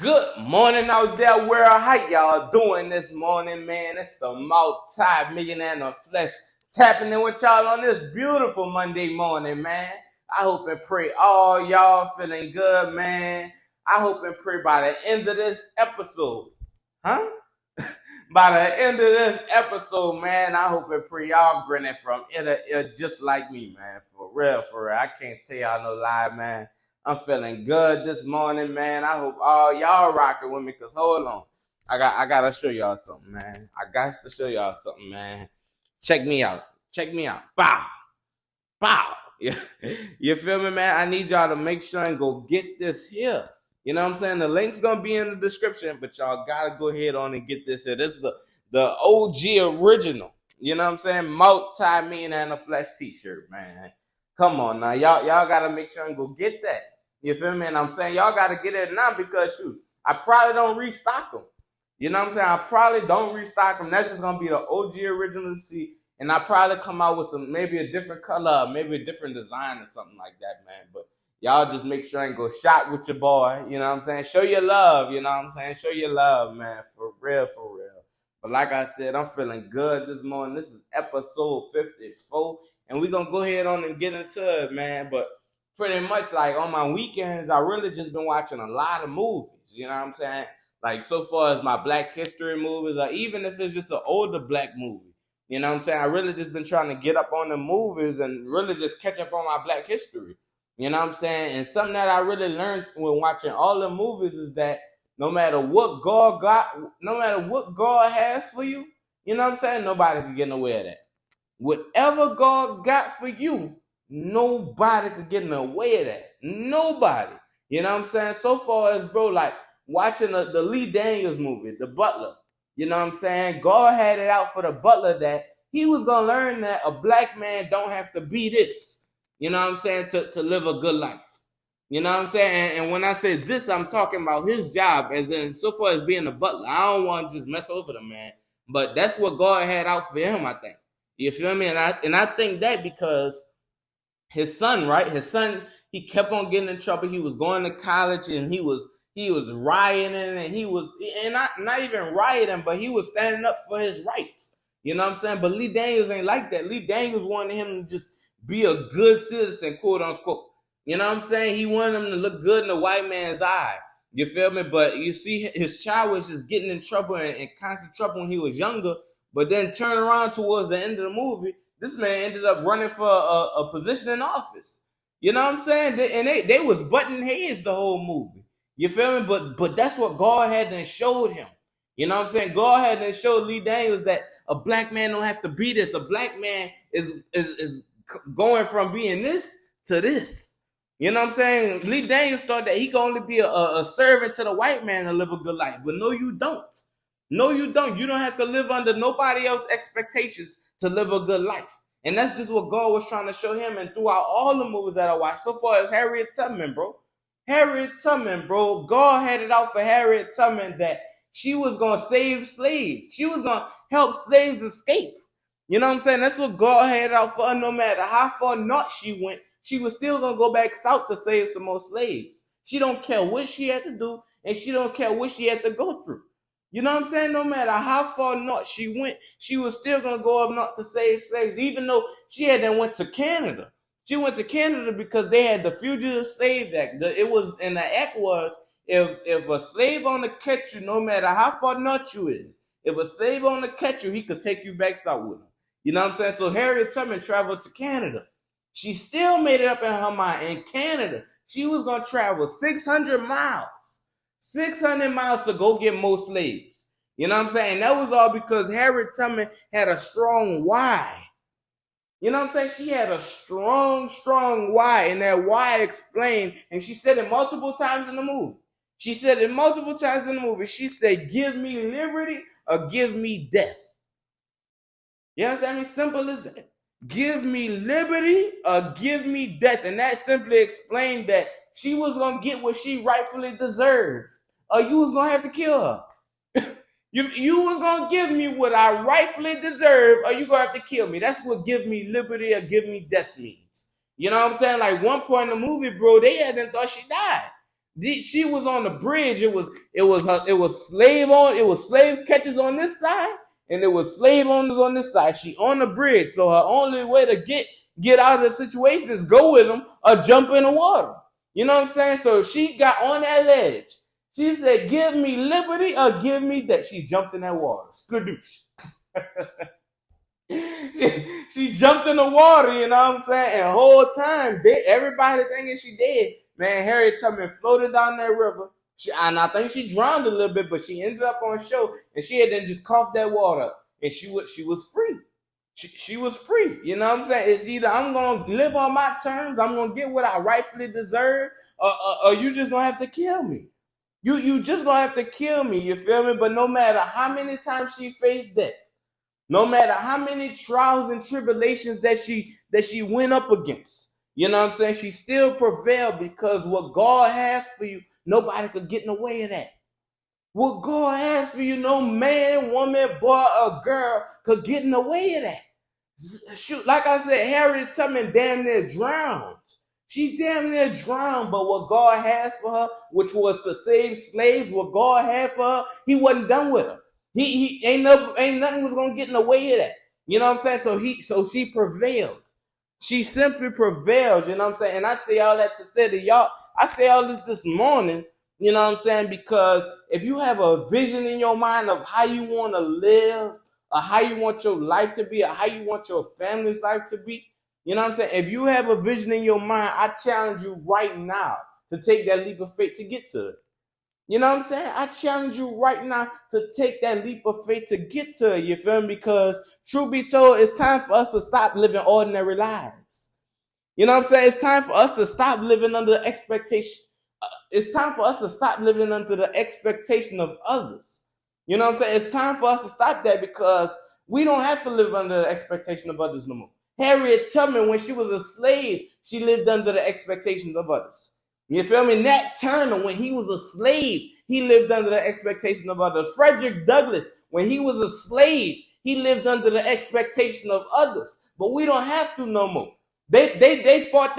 Good morning out there, world. How y'all doing this morning, man? It's the Multimillionaireinnaflesh tapping in with y'all on this beautiful Monday morning, man. I hope and pray all y'all feeling good, man. I hope and pray by the end of this episode, by the end of this episode, man, I hope and pray y'all grinning from ear to ear just like me, man. For real, for real. I can't tell y'all no lie, man. I'm feeling good this morning, man. I hope all y'all rocking with me, cause hold on. I gotta show y'all something, man. I got to show y'all something, man. Check me out. Check me out. Bow. Bow. Yeah. You feel me, man? I need y'all to make sure and go get this here. You know what I'm saying? The link's gonna be in the description, but y'all gotta go ahead on and get this here. This is the OG original. You know what I'm saying? Multi-Millionaireinnaflesh t-shirt, man. Come on now. Y'all gotta make sure and go get that. You feel me? And I'm saying y'all got to get it now because, shoot, I probably don't restock them. You know what I'm saying? I probably don't restock them. That's just going to be the OG original tee. And I probably come out with some, maybe a different color, maybe a different design or something like that, man. But y'all just make sure and go shop with your boy. You know what I'm saying? Show your love. You know what I'm saying? Show your love, man. For real, for real. But like I said, I'm feeling good this morning. This is episode 54. And we're going to go ahead on and get into it, man. But pretty much like on my weekends, I really just been watching a lot of movies. You know what I'm saying? Like so far as my Black History movies, or even if it's just an older Black movie. You know what I'm saying? I really just been trying to get up on the movies and really just catch up on my Black History. You know what I'm saying? And something that I really learned when watching all the movies is that no matter what God has for you, you know what I'm saying? Nobody can get in the way of that. Whatever God got for you, nobody could get in the way of that. Nobody. You know what I'm saying? So far as, bro, like watching the Lee Daniels movie, The Butler. You know what I'm saying? God had it out for the butler that he was going to learn that a Black man don't have to be this. You know what I'm saying? To live a good life. You know what I'm saying? And when I say this, I'm talking about his job as in so far as being a butler. I don't want to just mess over the man. But that's what God had out for him, I think. You feel me? And I think that because his son, right? His son, he kept on getting in trouble. He was going to college and he was rioting and he was, and not even rioting, but he was standing up for his rights. You know what I'm saying? But Lee Daniels ain't like that. Lee Daniels wanted him to just be a good citizen, quote unquote. You know what I'm saying? He wanted him to look good in the white man's eye. You feel me? But you see, his child was just getting in trouble and constant trouble when he was younger. But then turn around towards the end of the movie, this man ended up running for a position in office. You know what I'm saying? And they was butting heads the whole movie. You feel me? But that's what God had then showed him. You know what I'm saying? God had then showed Lee Daniels that a Black man don't have to be this. A Black man is going from being this to this. You know what I'm saying? Lee Daniels thought that he could only be a servant to the white man and live a good life. But no, you don't. No, you don't. You don't have to live under nobody else's expectations to live a good life. And that's just what God was trying to show him. And throughout all the movies that I watched, so far as Harriet Tubman, bro. Harriet Tubman, bro. God had it out for Harriet Tubman that she was going to save slaves. She was going to help slaves escape. You know what I'm saying? That's what God had it out for her. No matter how far north she went, she was still going to go back south to save some more slaves. She don't care what she had to do, and she don't care what she had to go through. You know what I'm saying? No matter how far north she went, she was still going to go up north to save slaves, even though she had then went to Canada. She went to Canada because they had the Fugitive Slave Act. And the act was, if a slave on the catch you, no matter how far north you is, if a slave on the catch you, he could take you back south with him. You know what I'm saying? So Harriet Tubman traveled to Canada. She still made it up in her mind. In Canada, she was going to travel 600 miles. 600 miles to go get more slaves. You know what I'm saying? And that was all because Harriet Tubman had a strong why. You know what I'm saying? She had a strong why. And that why explained, and she said it multiple times in the movie. She said, give me liberty or give me death. You understand me? Simple as that. Give me liberty or give me death. And that simply explained that she was going to get what she rightfully deserves. Or you was going to have to kill her. you was going to give me what I rightfully deserve, or you going to have to kill me. That's what give me liberty or give me death means. You know what I'm saying? Like one point in the movie, bro, they hadn't thought she died. She was on the bridge. It was slave catchers on this side, and it was slave owners on this side. She on the bridge, so her only way to get out of the situation is go with them or jump in the water. You know what I'm saying? So she got on that ledge. She said, "Give me liberty or give me death." She jumped in that water. Skadoosh. she jumped in the water, you know what I'm saying? And the whole time, everybody thinking she dead. Man, Harriet Tubman floated down that river. And I think she drowned a little bit, but she ended up on shore, and she had then just coughed that water up, and she was free. She was free. You know what I'm saying? It's either I'm going to live on my terms, I'm going to get what I rightfully deserve, or you just going to have to kill me. You just going to have to kill me, you feel me? But no matter how many times she faced that, no matter how many trials and tribulations that she went up against, you know what I'm saying? She still prevailed, because what God has for you, nobody could get in the way of that. What God has for you, no man, woman, boy, or girl could get in the way of that. Shoot, like I said, Harriet Tubman damn near drowned. She damn near drowned, but what God has for her, which was to save slaves, what God had for her, he wasn't done with her. He ain't nothing was gonna get in the way of that. You know what I'm saying? So she prevailed. She simply prevailed, you know what I'm saying? And I say all that to say to y'all, I say all this morning, you know what I'm saying? Because if you have a vision in your mind of how you want to live, or how you want your life to be, or how you want your family's life to be, you know what I'm saying? If you have a vision in your mind, I challenge you right now to take that leap of faith to get to it. You know what I'm saying? I challenge you right now to take that leap of faith to get to it. You feel me? Because truth be told, it's time for us to stop living ordinary lives. You know what I'm saying? It's time for us to stop living under the expectation. It's time for us to stop living under the expectation of others. You know what I'm saying? It's time for us to stop that, because we don't have to live under the expectation of others no more. Harriet Tubman, when she was a slave, she lived under the expectations of others. You feel me? Nat Turner, when he was a slave, he lived under the expectation of others. Frederick Douglass, when he was a slave, he lived under the expectation of others. But we don't have to no more. They fought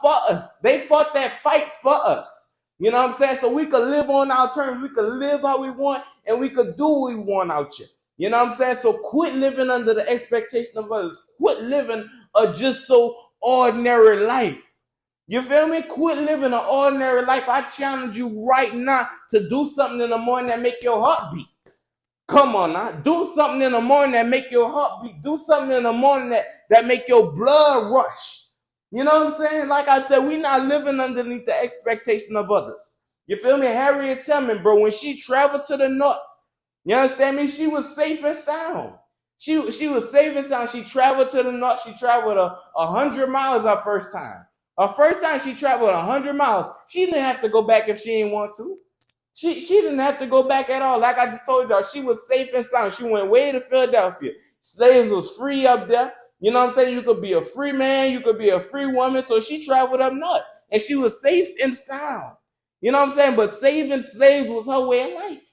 for us. They fought that fight for us. You know what I'm saying? So we could live on our terms. We could live how we want, and we could do what we want out here. You know what I'm saying? So quit living under the expectation of others. Quit living a just so ordinary life. You feel me? Quit living an ordinary life. I challenge you right now to do something in the morning that make your heart beat. Come on now. Do something in the morning that make your heart beat. Do something in the morning that make your blood rush. You know what I'm saying? Like I said, we not living underneath the expectation of others. You feel me? Harriet Tubman, bro, when she traveled to the north, you understand me? She was safe and sound. She was safe and sound. She traveled to the north. She traveled 100 miles her first time. Her first time she traveled 100 miles. She didn't have to go back if she didn't want to. She didn't have to go back at all. Like I just told y'all, she was safe and sound. She went way to Philadelphia. Slaves was free up there. You know what I'm saying? You could be a free man. You could be a free woman. So she traveled up north. And she was safe and sound. You know what I'm saying? But saving slaves was her way of life.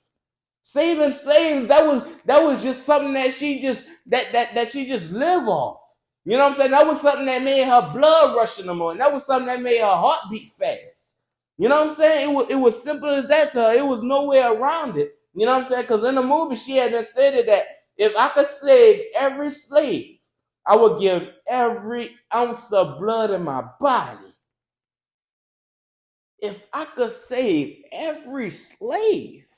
Saving slaves, that was just something that she just that she just lived off. You know what I'm saying? That was something that made her blood rush in the morning. That was something that made her heart beat fast. You know what I'm saying? It was simple as that to her. It was no way around it. You know what I'm saying? Because in the movie, she had said that if I could save every slave, I would give every ounce of blood in my body. If I could save every slave,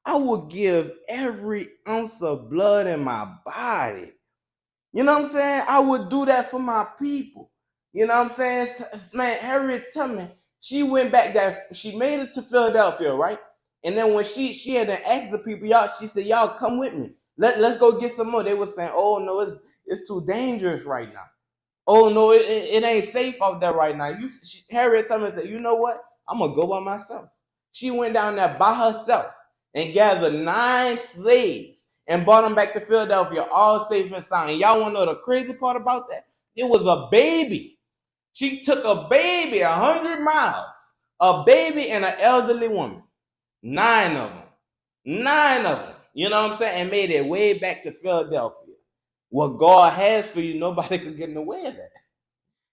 I would give every ounce of blood in my body. You know what I'm saying? I would do that for my people. You know what I'm saying? Man, Harriet Tubman, she went back she made it to Philadelphia, right? And then when she had to ask the people, she said, y'all come with me. Let's go get some more. They were saying, oh no, it's too dangerous right now. Oh no, it ain't safe out there right now. Harriet Tubman said, you know what? I'm gonna go by myself. She went down there by herself and gathered 9 slaves and brought them back to Philadelphia, all safe and sound. And y'all want to know the crazy part about that? It was a baby. She took a baby 100 miles, a baby and an elderly woman. 9 of them. 9 of them. You know what I'm saying? And made it way back to Philadelphia. What God has for you, nobody could get in the way of that.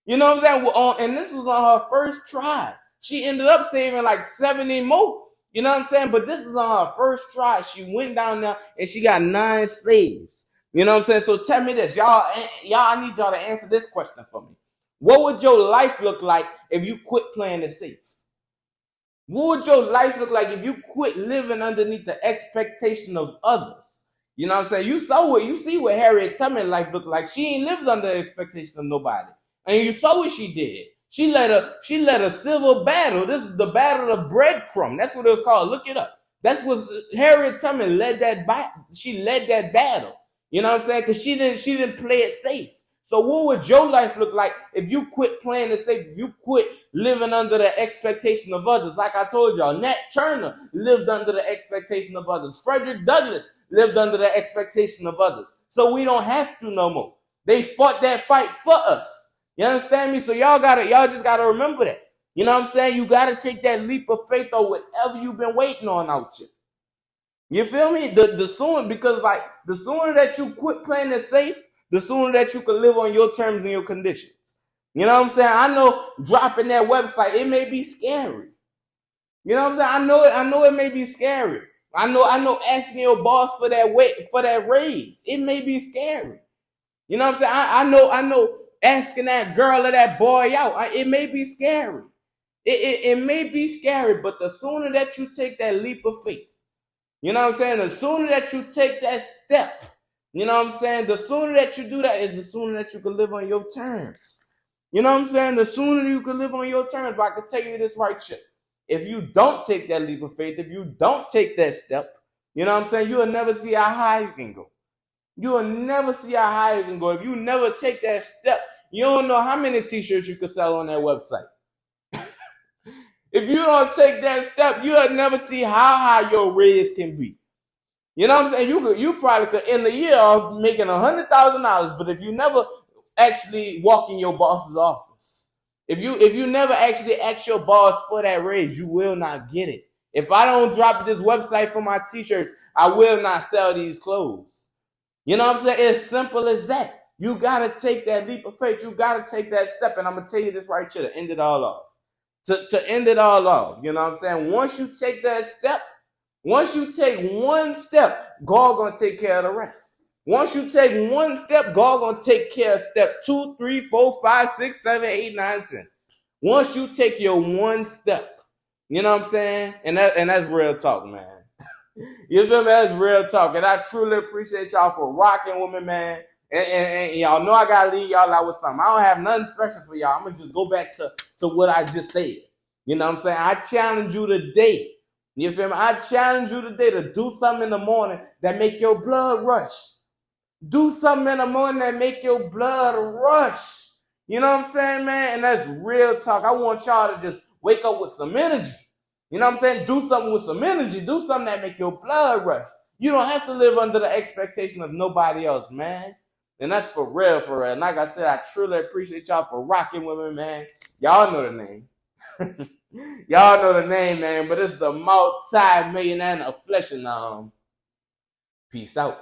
You know what I'm saying? And this was on her first try. She ended up saving like 70 more. You know what I'm saying? But this is on her first try. She went down there and she got 9 slaves. You know what I'm saying? So tell me this, y'all, I need y'all to answer this question for me. What would your life look like if you quit playing it safe? What would your life look like if you quit living underneath the expectation of others? You know what I'm saying? You see what Harriet Tubman's life looked like. She ain't lived under the expectation of nobody. And you saw what she did. She led a civil battle. This is the battle of breadcrumb. That's what it was called. Look it up. That's what Harriet Tubman led that battle. She led that battle. You know what I'm saying? Because she didn't play it safe. So what would your life look like if you quit playing it safe? If you quit living under the expectation of others? Like I told y'all, Nat Turner lived under the expectation of others. Frederick Douglass lived under the expectation of others. So we don't have to no more. They fought that fight for us. You understand me? So y'all just gotta remember that. You know what I'm saying? You gotta take that leap of faith or whatever you've been waiting on out here. You feel me? The sooner that you quit playing it safe, the sooner that you can live on your terms and your conditions. You know what I'm saying? I know dropping that website, it may be scary. You know what I'm saying? I know it may be scary. I know asking your boss for that raise, it may be scary. You know what I'm saying? I know asking that girl or that boy out, it may be scary. It may be scary, but the sooner that you take that leap of faith, you know what I'm saying? The sooner that you take that step, you know what I'm saying? The sooner that you do that is the sooner that you can live on your terms. You know what I'm saying? The sooner you can live on your terms. But I can tell you this right here. If you don't take that leap of faith, if you don't take that step, you know what I'm saying? You'll never see how high you can go. You will never see how high you can go. If you never take that step, you don't know how many t-shirts you could sell on that website. If you don't take that step, you'll never see how high your raise can be. You know what I'm saying? You probably could end the year off making $100,000, but if you never actually walk in your boss's office, if you never actually ask your boss for that raise, you will not get it. If I don't drop this website for my t-shirts, I will not sell these clothes. You know what I'm saying? It's simple as that. You got to take that leap of faith. You got to take that step. And I'm going to tell you this right here to end it all off. To end it all off. You know what I'm saying? Once you take that step, once you take one step, God going to take care of the rest. Once you take one step, God going to take care of step 2, 3, 4, 5, 6, 7, 8, 9, 10. Once you take your one step, you know what I'm saying? And that's real talk, man. You feel me? That's real talk. And I truly appreciate y'all for rocking with me, man. And y'all know I got to leave y'all out with something. I don't have nothing special for y'all. I'm going to just go back to what I just said. You know what I'm saying? I challenge you today. You feel me? I challenge you today to do something in the morning that make your blood rush. Do something in the morning that make your blood rush. You know what I'm saying, man? And that's real talk. I want y'all to just wake up with some energy. You know what I'm saying? Do something with some energy. Do something that make your blood rush. You don't have to live under the expectation of nobody else, man. And that's for real, for real. And like I said, I truly appreciate y'all for rocking with me, man. Y'all know the name. Y'all know the name, man. But it's the Multimillionaire in the flesh. And peace out.